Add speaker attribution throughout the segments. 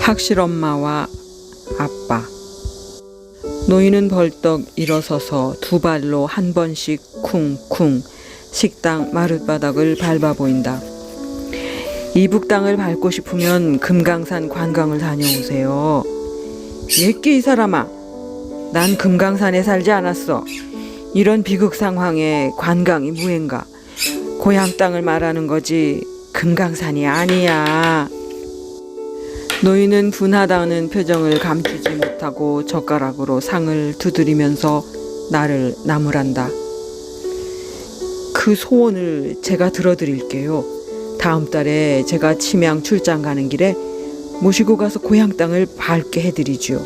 Speaker 1: 학실엄마와 아빠. 노인은 벌떡 일어서서 두 발로 한 번씩 쿵쿵 식당 마룻바닥을 밟아 보인다. 이북 땅을 밟고 싶으면 금강산 관광을 다녀오세요. 예끼 이 사람아, 난 금강산에 살지 않았어. 이런 비극 상황에 관광이 무행가. 고향 땅을 말하는 거지 금강산이 아니야. 노인은 분하다는 표정을 감추지 못하고 젓가락으로 상을 두드리면서 나를 나무란다. 그 소원을 제가 들어드릴게요. 다음 달에 제가 침양 출장 가는 길에 모시고 가서 고향 땅을 밟게 해드리지요.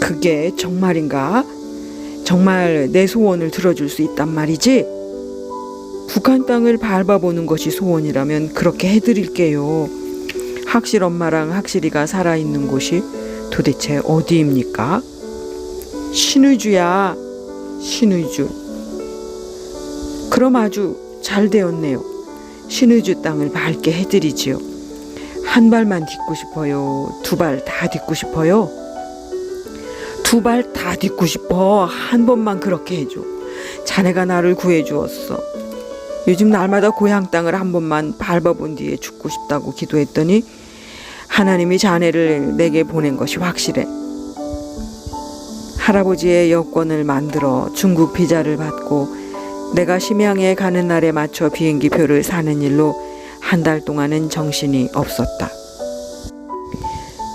Speaker 1: 그게 정말인가? 정말 내 소원을 들어줄 수 있단 말이지? 북한 땅을 밟아보는 것이 소원이라면 그렇게 해드릴게요. 학실엄마랑 학실이가 살아있는 곳이 도대체 어디입니까? 신의주야, 신의주. 그럼 아주 잘 되었네요. 신의주 땅을 밟게 해드리지요. 한 발만 딛고 싶어요? 두 발 다 딛고 싶어요? 두 발 다 딛고 싶어. 한 번만 그렇게 해줘. 자네가 나를 구해주었어. 요즘 날마다 고향 땅을 한 번만 밟아본 뒤에 죽고 싶다고 기도했더니 하나님이 자네를 내게 보낸 것이 확실해. 할아버지의 여권을 만들어 중국 비자를 받고 내가 심양에 가는 날에 맞춰 비행기표를 사는 일로 한 달 동안은 정신이 없었다.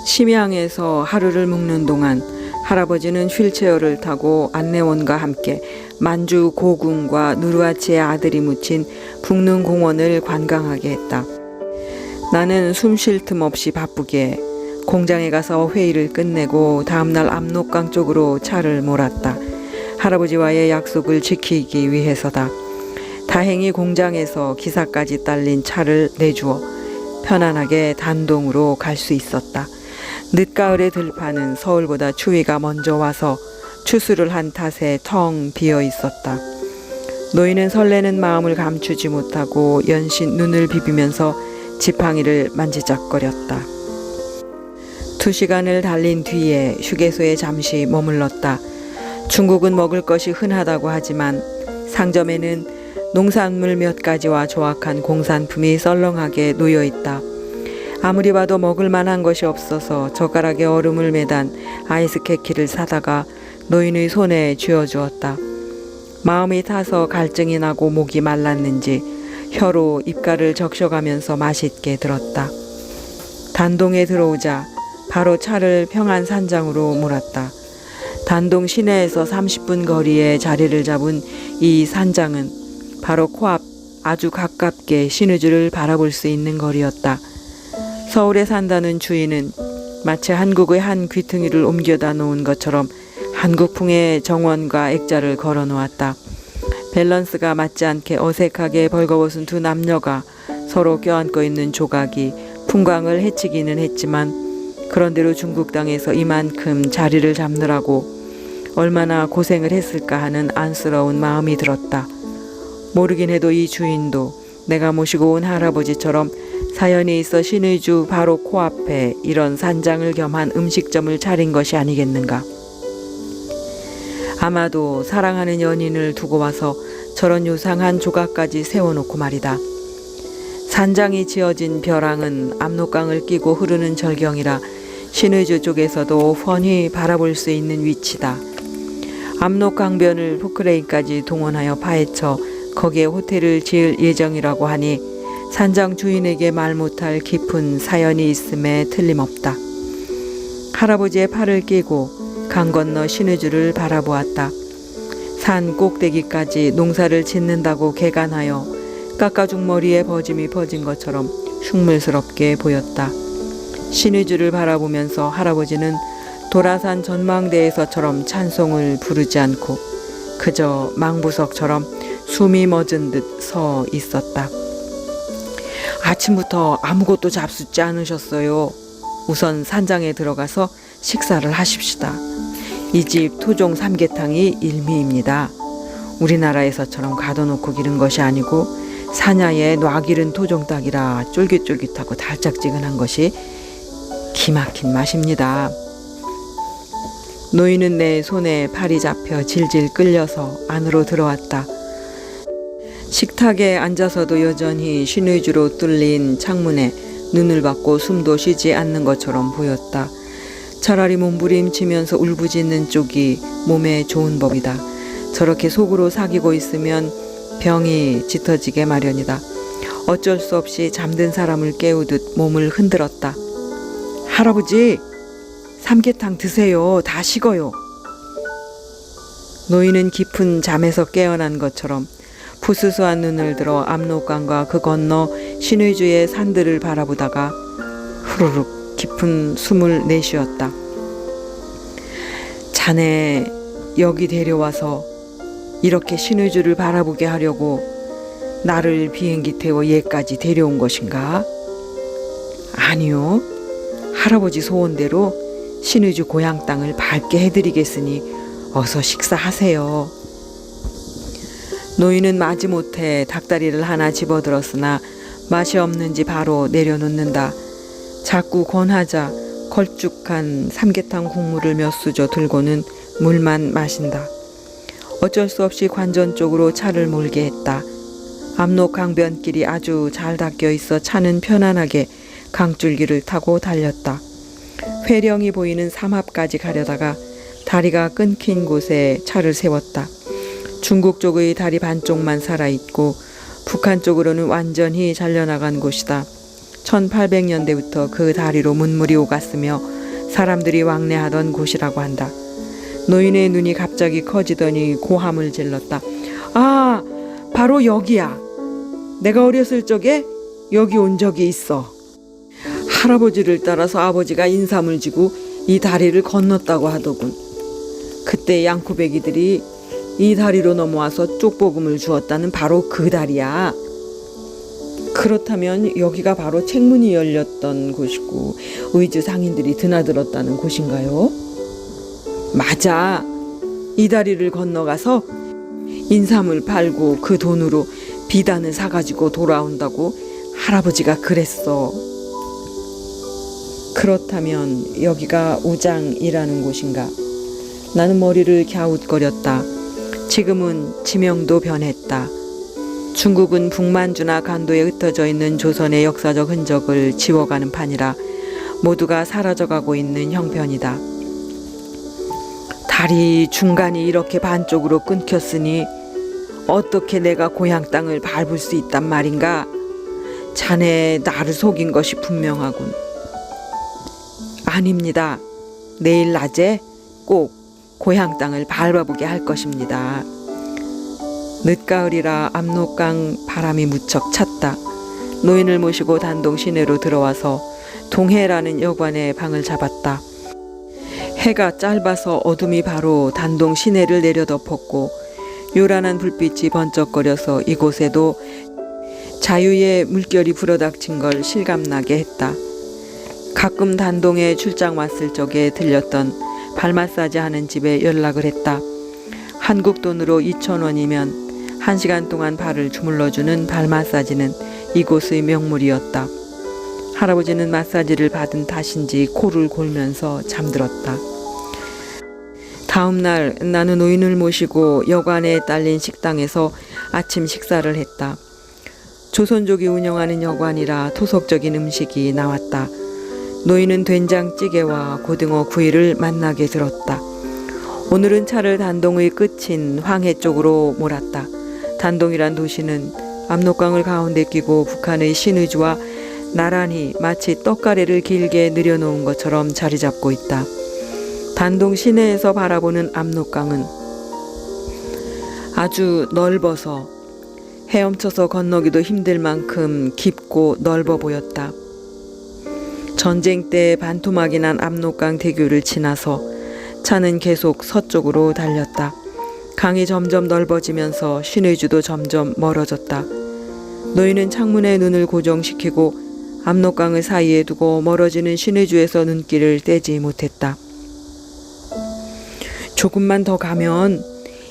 Speaker 1: 심양에서 하루를 묵는 동안 할아버지는 휠체어를 타고 안내원과 함께 만주 고궁과 누르하치의 아들이 묻힌 북릉공원을 관광하게 했다. 나는 숨 쉴 틈 없이 바쁘게 공장에 가서 회의를 끝내고 다음날 압록강 쪽으로 차를 몰았다. 할아버지와의 약속을 지키기 위해서다. 다행히 공장에서 기사까지 딸린 차를 내주어 편안하게 단동으로 갈 수 있었다. 늦가을의 들판은 서울보다 추위가 먼저 와서 추수를 한 탓에 텅 비어 있었다. 노인은 설레는 마음을 감추지 못하고 연신 눈을 비비면서 지팡이를 만지작거렸다. 2시간을 달린 뒤에 휴게소에 잠시 머물렀다. 중국은 먹을 것이 흔하다고 하지만 상점에는 농산물 몇 가지와 조악한 공산품이 썰렁하게 놓여있다. 아무리 봐도 먹을 만한 것이 없어서 젓가락에 얼음을 매단 아이스케키를 사다가 노인의 손에 쥐어주었다. 마음이 타서 갈증이 나고 목이 말랐는지 혀로 입가를 적셔가면서 맛있게 들었다. 단동에 들어오자 바로 차를 평안산장으로 몰았다. 단동 시내에서 30분 거리에 자리를 잡은 이 산장은 바로 코앞 아주 가깝게 신의주를 바라볼 수 있는 거리였다. 서울에 산다는 주인은 마치 한국의 한 귀퉁이를 옮겨다 놓은 것처럼 한국풍의 정원과 액자를 걸어 놓았다. 밸런스가 맞지 않게 어색하게 벌거벗은 두 남녀가 서로 껴안고 있는 조각이 풍광을 해치기는 했지만 그런대로 중국 땅에서 이만큼 자리를 잡느라고 얼마나 고생을 했을까 하는 안쓰러운 마음이 들었다. 모르긴 해도 이 주인도 내가 모시고 온 할아버지처럼 사연이 있어 신의주 바로 코앞에 이런 산장을 겸한 음식점을 차린 것이 아니겠는가. 아마도 사랑하는 연인을 두고 와서 저런 요상한 조각까지 세워놓고 말이다. 산장이 지어진 벼랑은 압록강을 끼고 흐르는 절경이라 신의주 쪽에서도 훤히 바라볼 수 있는 위치다. 압록강변을 포크레인까지 동원하여 파헤쳐 거기에 호텔을 지을 예정이라고 하니 산장 주인에게 말 못할 깊은 사연이 있음에 틀림없다. 할아버지의 팔을 끼고 강 건너 신의주를 바라보았다. 산 꼭대기까지 농사를 짓는다고 개간하여 깎아죽 머리에 버짐이 퍼진 것처럼 흉물스럽게 보였다. 신의주를 바라보면서 할아버지는 도라산 전망대에서처럼 찬송을 부르지 않고 그저 망부석처럼 숨이 멎은 듯 서 있었다. 아침부터 아무것도 잡숫지 않으셨어요. 우선 산장에 들어가서 식사를 하십시다. 이 집 토종 삼계탕이 일미입니다. 우리나라에서처럼 가둬놓고 기른 것이 아니고 사냐에 놔 기른 토종닭이라 쫄깃쫄깃하고 달짝지근한 것이 기막힌 맛입니다. 노인은 내 손에 팔이 잡혀 질질 끌려서 안으로 들어왔다. 식탁에 앉아서도 여전히 신의주로 뚫린 창문에 눈을 받고 숨도 쉬지 않는 것처럼 보였다. 차라리 몸부림치면서 울부짖는 쪽이 몸에 좋은 법이다. 저렇게 속으로 사귀고 있으면 병이 짙어지게 마련이다. 어쩔 수 없이 잠든 사람을 깨우듯 몸을 흔들었다. 할아버지, 삼계탕 드세요. 다 식어요. 노인은 깊은 잠에서 깨어난 것처럼 부스스한 눈을 들어 압록강과 그 건너 신의주의 산들을 바라보다가 후루룩 깊은 숨을 내쉬었다. 자네 여기 데려와서 이렇게 신의주를 바라보게 하려고 나를 비행기 태워 얘까지 데려온 것인가? 아니요. 할아버지 소원대로 신의주 고향 땅을 밝게 해드리겠으니 어서 식사하세요. 노인은 마지못해 닭다리를 하나 집어들었으나 맛이 없는지 바로 내려놓는다. 자꾸 권하자 걸쭉한 삼계탕 국물을 몇 수저 들고는 물만 마신다. 어쩔 수 없이 관전 쪽으로 차를 몰게 했다. 압록 강변길이 아주 잘 닦여 있어 차는 편안하게 강줄기를 타고 달렸다. 회령이 보이는 삼합까지 가려다가 다리가 끊긴 곳에 차를 세웠다. 중국 쪽의 다리 반쪽만 살아있고 북한 쪽으로는 완전히 잘려나간 곳이다. 1800년대부터 그 다리로 문물이 오갔으며 사람들이 왕래하던 곳이라고 한다. 노인의 눈이 갑자기 커지더니 고함을 질렀다. 아, 바로 여기야. 내가 어렸을 적에 여기 온 적이 있어. 할아버지를 따라서 아버지가 인삼을 지고 이 다리를 건넜다고 하더군. 그때 양코배기들이 이 다리로 넘어와서 쪽복음을 주었다는 바로 그 다리야. 그렇다면 여기가 바로 책문이 열렸던 곳이고 의주 상인들이 드나들었다는 곳인가요? 맞아. 이 다리를 건너가서 인삼을 팔고 그 돈으로 비단을 사가지고 돌아온다고 할아버지가 그랬어. 그렇다면 여기가 우장이라는 곳인가? 나는 머리를 갸웃거렸다. 지금은 지명도 변했다. 중국은 북만주나 간도에 흩어져 있는 조선의 역사적 흔적을 지워가는 판이라 모두가 사라져가고 있는 형편이다. 다리 중간이 이렇게 반쪽으로 끊겼으니 어떻게 내가 고향 땅을 밟을 수 있단 말인가? 자네 나를 속인 것이 분명하군. 아닙니다. 내일 낮에 꼭 고향 땅을 밟아보게 할 것입니다. 늦가을이라 압록강 바람이 무척 찼다. 노인을 모시고 단동 시내로 들어와서 동해라는 여관의 방을 잡았다. 해가 짧아서 어둠이 바로 단동 시내를 내려덮었고 요란한 불빛이 번쩍거려서 이곳에도 자유의 물결이 불어닥친 걸 실감나게 했다. 가끔 단동에 출장 왔을 적에 들렸던 발 마사지 하는 집에 연락을 했다. 한국 돈으로 2,000원이면 1시간 동안 발을 주물러주는 발 마사지는 이곳의 명물이었다. 할아버지는 마사지를 받은 탓인지 코를 골면서 잠들었다. 다음 날 나는 노인을 모시고 여관에 딸린 식당에서 아침 식사를 했다. 조선족이 운영하는 여관이라 토속적인 음식이 나왔다. 노인은 된장찌개와 고등어 구이를 맛나게 들었다. 오늘은 차를 단동의 끝인 황해 쪽으로 몰았다. 단동이란 도시는 압록강을 가운데 끼고 북한의 신의주와 나란히 마치 떡가래를 길게 늘여놓은 것처럼 자리 잡고 있다. 단동 시내에서 바라보는 압록강은 아주 넓어서 헤엄쳐서 건너기도 힘들 만큼 깊고 넓어 보였다. 전쟁 때 반토막이 난 압록강 대교를 지나서 차는 계속 서쪽으로 달렸다. 강이 점점 넓어지면서 신의주도 점점 멀어졌다. 노인은 창문에 눈을 고정시키고 압록강을 사이에 두고 멀어지는 신의주에서 눈길을 떼지 못했다. 조금만 더 가면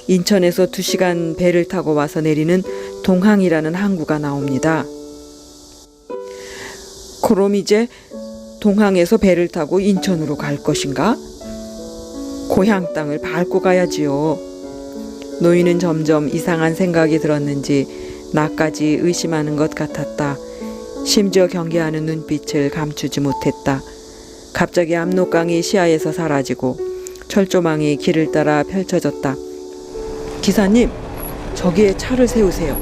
Speaker 1: 인천에서 2시간 배를 타고 와서 내리는 동항이라는 항구가 나옵니다. 그럼 이제 동항에서 배를 타고 인천으로 갈 것인가? 고향 땅을 밟고 가야지요. 노인은 점점 이상한 생각이 들었는지 나까지 의심하는 것 같았다. 심지어 경계하는 눈빛을 감추지 못했다. 갑자기 압록강이 시야에서 사라지고 철조망이 길을 따라 펼쳐졌다. 기사님, 저기에 차를 세우세요.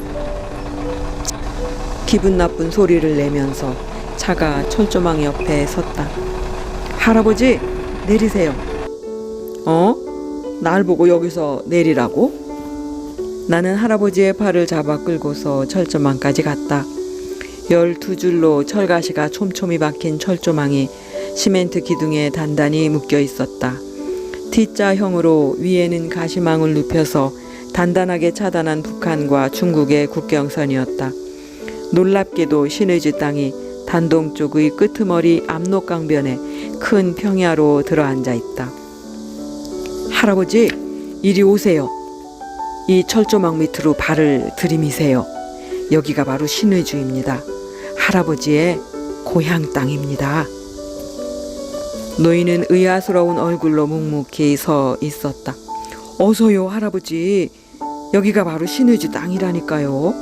Speaker 1: 기분 나쁜 소리를 내면서 차가 철조망 옆에 섰다. 할아버지, 내리세요. 날 보고 여기서 내리라고? 나는 할아버지의 팔을 잡아 끌고서 철조망까지 갔다. 12줄로 철가시가 촘촘히 박힌 철조망이 시멘트 기둥에 단단히 묶여 있었다. T자형으로 위에는 가시망을 눕혀서 단단하게 차단한 북한과 중국의 국경선이었다. 놀랍게도 신의주 땅이 단동 쪽의 끄트머리 압록강변에 큰 평야로 들어앉아 있다. 할아버지, 이리 오세요. 이 철조망 밑으로 발을 들이미세요. 여기가 바로 신의주입니다. 할아버지의 고향 땅입니다. 노인은 의아스러운 얼굴로 묵묵히 서 있었다. 어서요, 할아버지. 여기가 바로 신의주 땅이라니까요.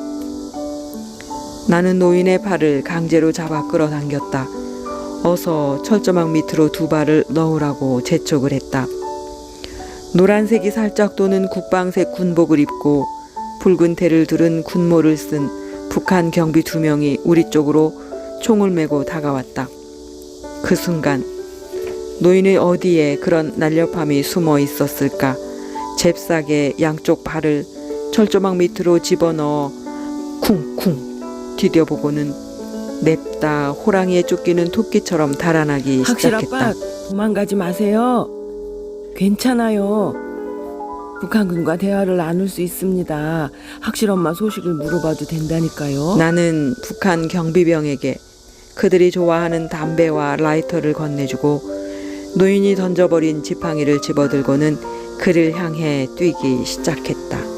Speaker 1: 나는 노인의 팔을 강제로 잡아 끌어당겼다. 어서 철조망 밑으로 두 발을 넣으라고 재촉을 했다. 노란색이 살짝 도는 국방색 군복을 입고 붉은 대를 두른 군모를 쓴 북한 경비 2명이 우리 쪽으로 총을 메고 다가왔다. 그 순간 노인의 어디에 그런 날렵함이 숨어 있었을까? 잽싸게 양쪽 발을 철조망 밑으로 집어넣어 쿵쿵 디뎌보고는 냅다 호랑이에 쫓기는 토끼처럼 달아나기 시작했다.
Speaker 2: 아빠, 도망가지 마세요. 괜찮아요. 북한군과 대화를 나눌 수 있습니다. 학실 엄마 소식을 물어봐도 된다니까요.
Speaker 1: 나는 북한 경비병에게 그들이 좋아하는 담배와 라이터를 건네주고 노인이 던져버린 지팡이를 집어들고는 그를 향해 뛰기 시작했다.